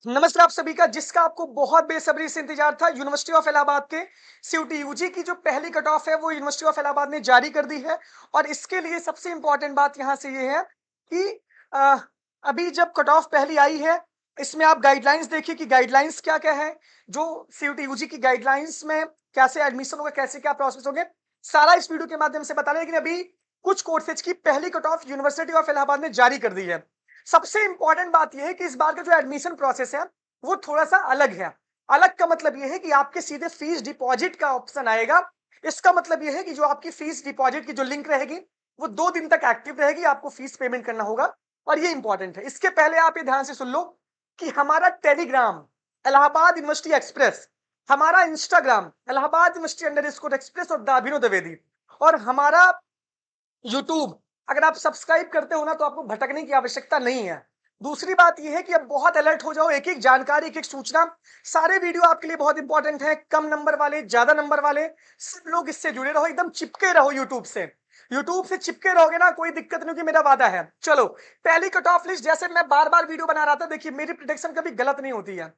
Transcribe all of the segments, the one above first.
नमस्कार आप सभी का, जिसका आपको बहुत बेसब्री से इंतजार था। यूनिवर्सिटी ऑफ इलाहाबाद के सीयूटी यूजी की जो पहली कट ऑफ है वो यूनिवर्सिटी ऑफ इलाहाबाद ने जारी कर दी है। और इसके लिए सबसे इंपॉर्टेंट बात यहाँ से ये है कि अ, अभी जब कट ऑफ पहली आई है, इसमें आप गाइडलाइंस देखिए कि गाइडलाइंस क्या क्या है। जो सीयूटी यूजी की गाइडलाइंस में कैसे एडमिशन होगा, कैसे क्या प्रोसेस होंगे, सारा इस वीडियो के माध्यम से बता रहे हैं। लेकिन अभी कुछ कोर्सेज की पहली cut off university of Allahabad ने जारी कर दी है। सबसे इंपॉर्टेंट बात यह है कि इस बार का जो एडमिशन प्रोसेस है वो थोड़ा-सा अलग है। अलग का मतलब ये है कि आपके सीधे फीस डिपॉजिट का ऑप्शन आएगा। इसका मतलब ये है कि जो आपकी फीस डिपॉजिट की जो लिंक रहेगी, वो 2 दिन तक एक्टिव रहेगी, आपको फीस पेमेंट करना होगा और ये इंपॉर्टेंट है। इसके पहले आप ये ध्यान से सुन लो कि हमारा टेलीग्राम इलाहाबाद यूनिवर्सिटी एक्सप्रेस, हमारा Instagram Allahabad university underscore express और द अभिनव द्विवेदी, और हमारा यूट्यूब अगर आप सब्सक्राइब करते हो ना, तो आपको भटकने की आवश्यकता नहीं है। दूसरी बात यह है कि अब बहुत अलर्ट हो जाओ, एक-एक जानकारी, एक-एक सूचना, सारे वीडियो आपके लिए बहुत इंपॉर्टेंट है। कम नंबर वाले, ज्यादा नंबर वाले, सब लोग इससे जुड़े रहो, एकदम चिपके रहो यूट्यूब से। यूट्यूब से चिपके रहोगे ना, कोई दिक्कत नहीं होगी, मेरा वादा है। चलो, पहली कट ऑफ लिस्ट, जैसे मैं बार-बार वीडियो बना रहा था, देखिए मेरी प्रेडिक्शन कभी गलत नहीं होती है।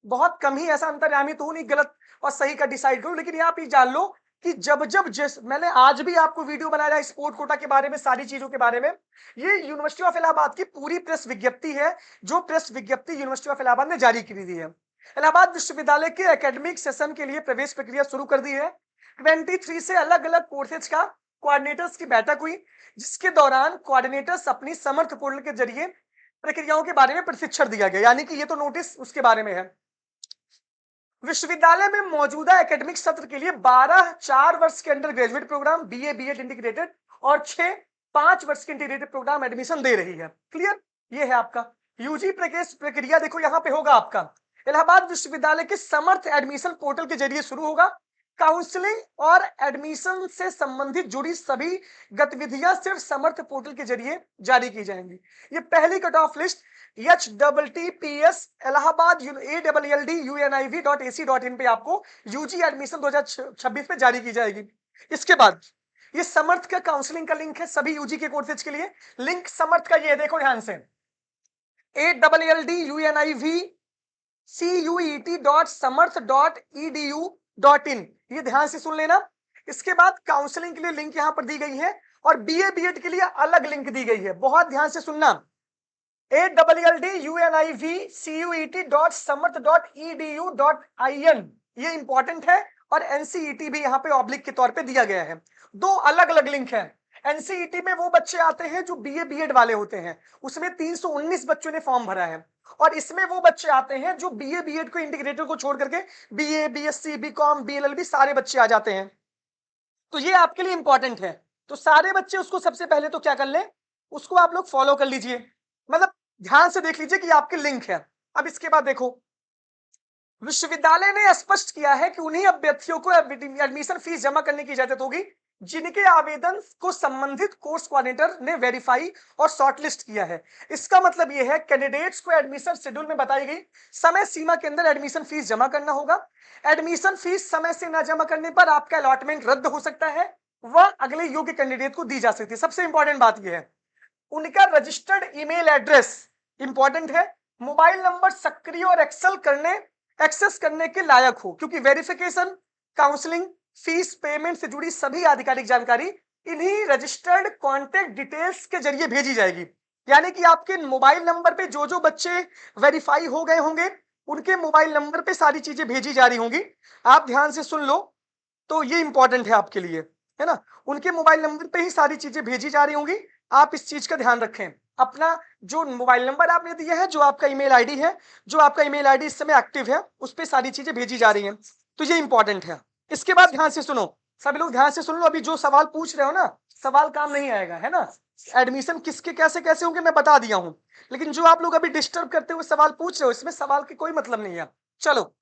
बहुत कम ही ऐसा अंतर्यामी तो हूं नहीं गलत और सही का डिसाइड करूं, लेकिन आप ये जान लो कि जब जिस मैंने आज भी आपको वीडियो बनाया स्पोर्ट कोटा के बारे में, सारी चीजों के बारे में, ये यूनिवर्सिटी ऑफ इलाहाबाद की पूरी प्रेस विज्ञप्ति है, जो प्रेस विज्ञप्ति यूनिवर्सिटी ऑफ इलाहाबाद ने जारी की दी है। इलाहाबाद विश्वविद्यालय के एकेडमिक सेशन के लिए प्रवेश प्रक्रिया शुरू कर दी है। 23 से अलग अलग कोर्सेज का कोऑर्डिनेटर्स की बैठक हुई, जिसके दौरान कोऑर्डिनेटर्स अपनी समर्थ पोर्टल के जरिए प्रक्रियाओं के बारे में प्रशिक्षण दिया गया, यानी कि ये तो नोटिस उसके बारे में है। विश्वविद्यालय में मौजूदा एकेडमिक सत्र के लिए 12 4 वर्ष के undergraduate programme, BA BEd integrated और 6 5 वर्ष के इंटीग्रेटेड प्रोग्राम एडमिशन दे रही है। क्लियर? ये है आपका यूजी प्रवेश प्रक्रिया। देखो यहां पे होगा आपका इलाहाबाद विश्वविद्यालय के समर्थ एडमिशन पोर्टल के जरिए शुरू होगा। काउंसलिंग और एडमिशन से संबंधित जुड़ी सभी गतिविधियां सिर्फ समर्थ पोर्टल के जरिए जारी की जाएंगी। ये पहली cut off list HTTPS Allahabad ALLD UNIV.ac.in पे आपको यूजी एडमिशन 2026 में जारी की जाएगी। इसके बाद ये समर्थ का काउंसलिंग का लिंक है सभी यूजी के कोर्सेज के लिए। लिंक समर्थ का ये देखो ध्यान से, ALLD UNIV CUET.samarth.edu.in, ये ध्यान से सुन लेना। इसके बाद काउंसलिंग के लिए लिंक यहां पर दी गई है और बीए बीएड के लिए अलग लिंक दी गई है, बहुत ध्यान से सुनना। ALLDUNIVCUET.samarth.edu.in, ये इंपॉर्टेंट है। और एनसीईटी भी यहाँ पे ऑब्लिक के तौर पे दिया गया है। दो अलग अलग लिंक है। एनसीईटी में वो बच्चे आते हैं जो बीए बीएड वाले होते हैं, उसमें 319 बच्चों ने फॉर्म भरा है। और इसमें वो बच्चे आते हैं जो बीए बीएड को इंटीग्रेटेड को छोड़ करके बीए बीएससी बीकॉम बीएलएलबी सारे बच्चे आ जाते हैं। तो ये आपके लिए इंपॉर्टेंट है। तो सारे बच्चे उसको सबसे पहले तो क्या कर ले, उसको आप लोग फॉलो कर लीजिए, मतलब ध्यान से देख लीजिए कि आपके लिंक है। अब इसके बाद देखो, विश्वविद्यालय ने स्पष्ट किया है कि उन्हीं अभ्यर्थियों को एडमिशन फीस जमा करने की इजाजत होगी जिनके आवेदन को संबंधित कोर्स कोऑर्डिनेटर ने वेरीफाई और शॉर्टलिस्ट किया है। इसका मतलब यह है कैंडिडेट्स को एडमिशन शेड्यूल में बताई गई समय सीमा के अंदर एडमिशन फीस जमा करना होगा। एडमिशन फीस समय से न जमा करने पर आपका अलॉटमेंट रद्द हो सकता है, वह अगले योग्य कैंडिडेट को दी जा सकती है। सबसे इंपॉर्टेंट बात यह है उनका रजिस्टर्ड ईमेल एड्रेस इंपॉर्टेंट है, मोबाइल नंबर सक्रिय और एक्सेस करने के लायक हो, क्योंकि वेरिफिकेशन, काउंसलिंग, फीस पेमेंट से जुड़ी सभी आधिकारिक जानकारी इन्हीं रजिस्टर्ड कॉन्टेक्ट डिटेल्स के जरिए भेजी जाएगी। यानी कि आपके मोबाइल नंबर पे जो जो बच्चे वेरीफाई हो गए होंगे उनके मोबाइल नंबर पे सारी चीजें भेजी जा रही होंगी। आप ध्यान से सुन लो, तो ये इंपॉर्टेंट है आपके लिए, है ना। उनके मोबाइल नंबर पे ही सारी चीजें भेजी जा रही होंगी, आप इस चीज का ध्यान रखें। अपना जो मोबाइल नंबर आपने दिया है, जो आपका ईमेल आईडी है, जो आपका ईमेल आईडी इस समय एक्टिव है, उस पर सारी चीजें भेजी जा रही हैं। तो ये इंपॉर्टेंट है। इसके बाद ध्यान से सुनो, सभी लोग ध्यान से सुन लो। अभी जो सवाल पूछ रहे हो ना, सवाल काम नहीं आएगा, है ना। एडमिशन किसके कैसे कैसे होंगे मैं बता दिया हूं, लेकिन जो आप लोग अभी डिस्टर्ब करते हुए सवाल पूछ रहे हो, इसमें सवाल की कोई मतलब नहीं है। चलो,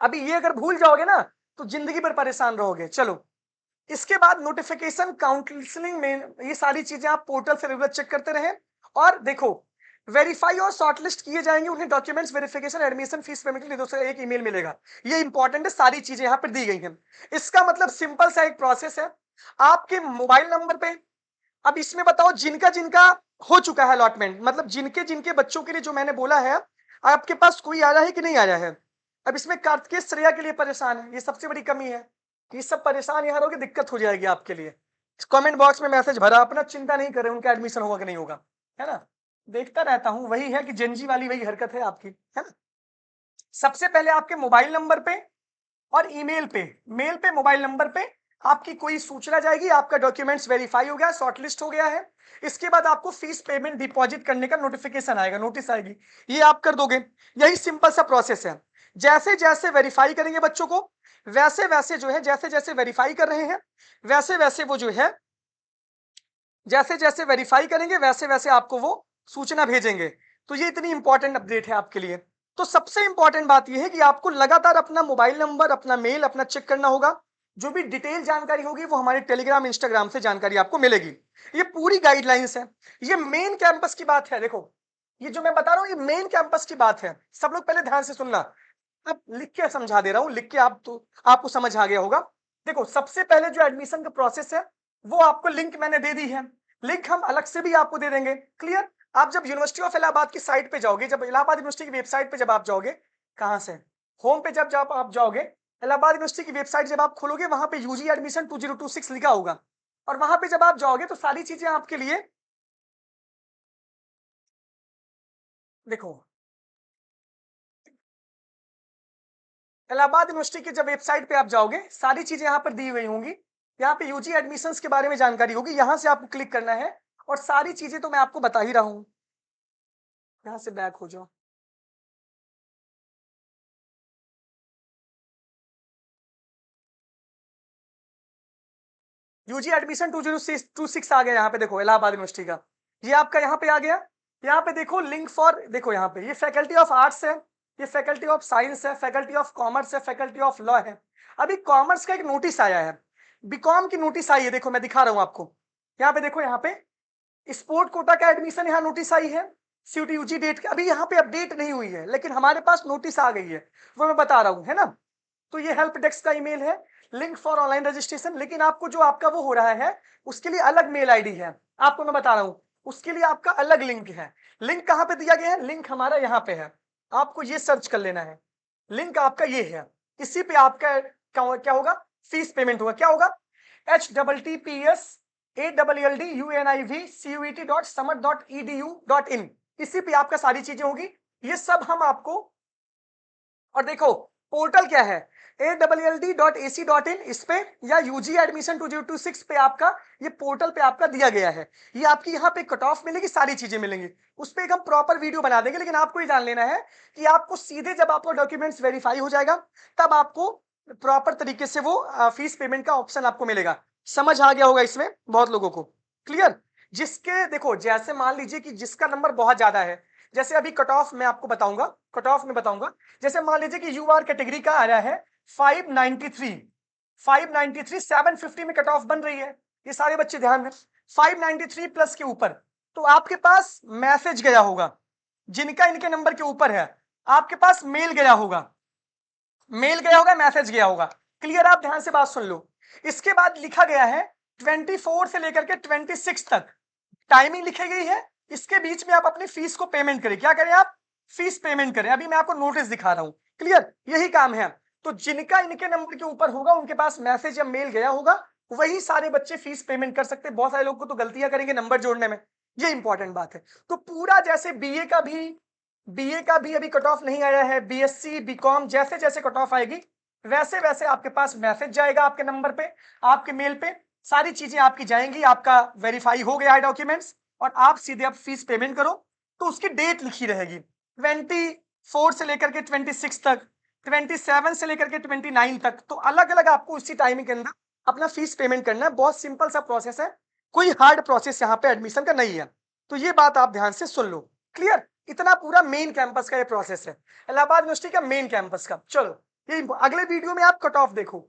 अभी ये अगर भूल जाओगे ना तो जिंदगी भर परेशान रहोगे। चलो, इसके बाद नोटिफिकेशन, काउंसलिंग में ये सारी चीजें आप पोर्टल से रेगुलर चेक करते रहें। और देखो, वेरीफाई और शॉर्टलिस्ट किए जाएंगे, उन्हें documents verification admission fees payment के लिए दूसरा एक ईमेल मिलेगा। ये इंपॉर्टेंट है, सारी चीजें यहां पर दी गई हैं। इसका मतलब सिंपल सा एक प्रोसेस है। आपके मोबाइल नंबर पे, अब इसमें बताओ जिनका जिनका हो चुका है अलॉटमेंट, मतलब जिनके जिनके बच्चों के लिए जो मैंने बोला है, आपके पास कोई आ रहा है कि नहीं आ रहा है? अब इसमें कार्तिकेय श्रेया के लिए परेशान है, ये सबसे बड़ी कमी है कि सब परेशान यहाँ रहोगे, दिक्कत हो जाएगी आपके लिए। कमेंट बॉक्स में मैसेज भरा, अपना चिंता नहीं करें उनका एडमिशन होगा कि नहीं होगा, है ना? देखता रहता हूं, वही है कि जेनजी वाली वही हरकत है आपकी, है ना? सबसे पहले आपके मोबाइल नंबर पे और ईमेल पे, मेल पे, मोबाइल नंबर पे आपकी कोई सूचना जाएगी, आपका डॉक्यूमेंट्स वेरीफाई हो गया, शॉर्टलिस्ट हो गया है। इसके बाद आपको फीस पेमेंट डिपॉजिट करने का नोटिफिकेशन आएगा, नोटिस आएगी, ये आप कर दोगे। यही सिंपल सा प्रोसेस है। जैसे जैसे वेरीफाई करेंगे बच्चों को, वैसे वैसे जो है, जैसे जैसे वेरीफाई कर रहे हैं वैसे वैसे वो जो है, जैसे जैसे वेरीफाई करेंगे वैसे वैसे आपको वो सूचना भेजेंगे। तो ये इतनी इंपॉर्टेंट अपडेट है आपके लिए। तो सबसे इंपॉर्टेंट बात ये है कि आपको लगातार अपना मोबाइल नंबर, अपना मेल, अपना चेक करना होगा। जो भी डिटेल जानकारी होगी वो हमारे टेलीग्राम, इंस्टाग्राम से जानकारी आपको मिलेगी। ये पूरी गाइडलाइंस है। ये मेन कैंपस की बात है। देखो, ये जो मैं बता रहा हूँ ये मेन कैंपस की बात है। सब लोग पहले ध्यान से सुनना। अब लिख के समझा दे रहा हूँ, लिख के आपको समझ आ गया होगा। देखो, सबसे पहले जो एडमिशन का प्रोसेस है वो आपको लिंक मैंने दे दी है। लिंक हम अलग से भी आपको दे देंगे। क्लियर? आप जब यूनिवर्सिटी ऑफ इलाहाबाद की साइट पे जाओगे, जब इलाहाबाद यूनिवर्सिटी की वेबसाइट पे जब आप जाओगे, कहां से, होम पे जब जब आप जाओगे, इलाहाबाद यूनिवर्सिटी की वेबसाइट जब आप खोलोगे, वहां पे यूजी एडमिशन 2026 लिखा होगा। और वहां पे जब आप जाओगे तो सारी चीजें आपके लिए, देखो, इलाहाबाद यूनिवर्सिटी की जब वेबसाइट पे आप जाओगे, सारी चीजें यहाँ पर दी हुई होंगी। यहाँ पे यूजी एडमिशंस के बारे में जानकारी होगी, यहाँ से आपको क्लिक करना है और सारी चीजें तो मैं आपको बता ही रहा हूँ। यहाँ से बैक हो जाओ। यूजी एडमिशन 2026 आ गया। यहाँ पे देखो, इलाहाबाद यूनिवर्सिटी का ये आपका यहाँ पे आ गया। यहाँ पे देखो लिंक फॉर, देखो यहाँ पे ये फैकल्टी ऑफ आर्ट्स है, ये फैकल्टी ऑफ साइंस है, फैकल्टी ऑफ कॉमर्स है, फैकल्टी ऑफ लॉ है। अभी कॉमर्स का एक नोटिस आया है, बीकॉम की नोटिस आई है। देखो मैं दिखा रहा हूँ आपको, यहाँ पे देखो, यहाँ पे स्पोर्ट कोटा का एडमिशन यहाँ नोटिस आई है। सीयूटी यूजी डेट अभी यहाँ पे अपडेट नहीं हुई है, लेकिन हमारे पास नोटिस आ गई है, वो मैं बता रहा हूँ, है ना? तो ये हेल्प डेस्क का ईमेल है, लिंक फॉर ऑनलाइन रजिस्ट्रेशन। लेकिन आपको जो आपका वो हो रहा है उसके लिए अलग मेल आईडी है, आपको मैं बता रहा हूँ, उसके लिए आपका अलग लिंक है। लिंक कहाँ पे दिया गया है? लिंक हमारा यहाँ पे है, आपको ये सर्च कर लेना है। लिंक आपका ये है, इसी पे आपका क्या होगा? फीस पेमेंट होगा। क्या होगा? https://ALLDUNIVCUET.summit.edu.in, इसी पे आपका सारी चीजें होगी। ये सब हम आपको, और देखो पोर्टल क्या है, ALLD.ac.in, इस पे या यूजी एडमिशन 2026 पे आपका ये पोर्टल पे आपका दिया गया है। ये आपकी यहाँ पे कट ऑफ मिलेगी, सारी चीजें मिलेंगी। उस पे एक हम प्रॉपर वीडियो बना देंगे। लेकिन आपको ये जान लेना है कि आपको सीधे जब आपका डॉक्यूमेंट्स वेरीफाई हो जाएगा तब आपको प्रॉपर तरीके से वो फीस पेमेंट का ऑप्शन आपको मिलेगा। समझ आ गया होगा इसमें बहुत लोगों को? क्लियर? जिसके, देखो, जैसे मान लीजिए कि जिसका नंबर बहुत ज्यादा है, जैसे अभी कट ऑफ मैं आपको बताऊंगा, कट ऑफ में बताऊंगा। जैसे मान लीजिए कि यूआर कैटेगरी का आ रहा है 593, 750 में कट ऑफ बन रही है। ये सारे बच्चे ध्यान दें, 593 प्लस के ऊपर, तो आपके पास मैसेज गया होगा। जिनका इनके नंबर के ऊपर है, आपके पास मेल गया होगा, मेल गया होगा, मैसेज गया होगा। क्लियर? आप ध्यान से बात सुन लो। इसके बाद लिखा गया है 24 से लेकर के 26 तक टाइमिंग लिखी गई है। इसके बीच में आप अपनी फीस को पेमेंट करें। क्या करें आप? फीस पेमेंट करें। अभी मैं आपको नोटिस दिखा रहा हूं। क्लियर? यही काम है। तो जिनका इनके नंबर के ऊपर होगा, उनके पास मैसेज या मेल गया होगा, वही सारे बच्चे फीस पेमेंट कर सकते हैं। बहुत सारे लोग को तो गलतियां करेंगे नंबर जोड़ने में, ये इंपॉर्टेंट बात है। तो पूरा जैसे बीए का भी अभी कट ऑफ नहीं आया है, बीएससी, बीकॉम, जैसे जैसे कट ऑफ आएगी वैसे वैसे आपके पास मैसेज जाएगा आपके नंबर पे, आपके मेल पे, सारी चीजें आपकी जाएंगी। आपका वेरीफाई हो गया है डॉक्यूमेंट्स, और आप सीधे अब फीस पेमेंट करो। तो उसकी डेट लिखी रहेगी 24 से लेकर के 26 तक, 27 से लेकर के 29 तक। तो अलग अलग आपको उसी टाइमिंग के अंदर अपना फीस पेमेंट करना है। बहुत सिंपल सा प्रोसेस है, कोई हार्ड प्रोसेस यहाँ पे एडमिशन का नहीं है। तो ये बात आप ध्यान से सुन लो। क्लियर? इतना पूरा मेन कैंपस का ये प्रोसेस है, इलाहाबाद यूनिवर्सिटी का मेन कैंपस का। चलो, ये अगले वीडियो में आप कट ऑफ देखो।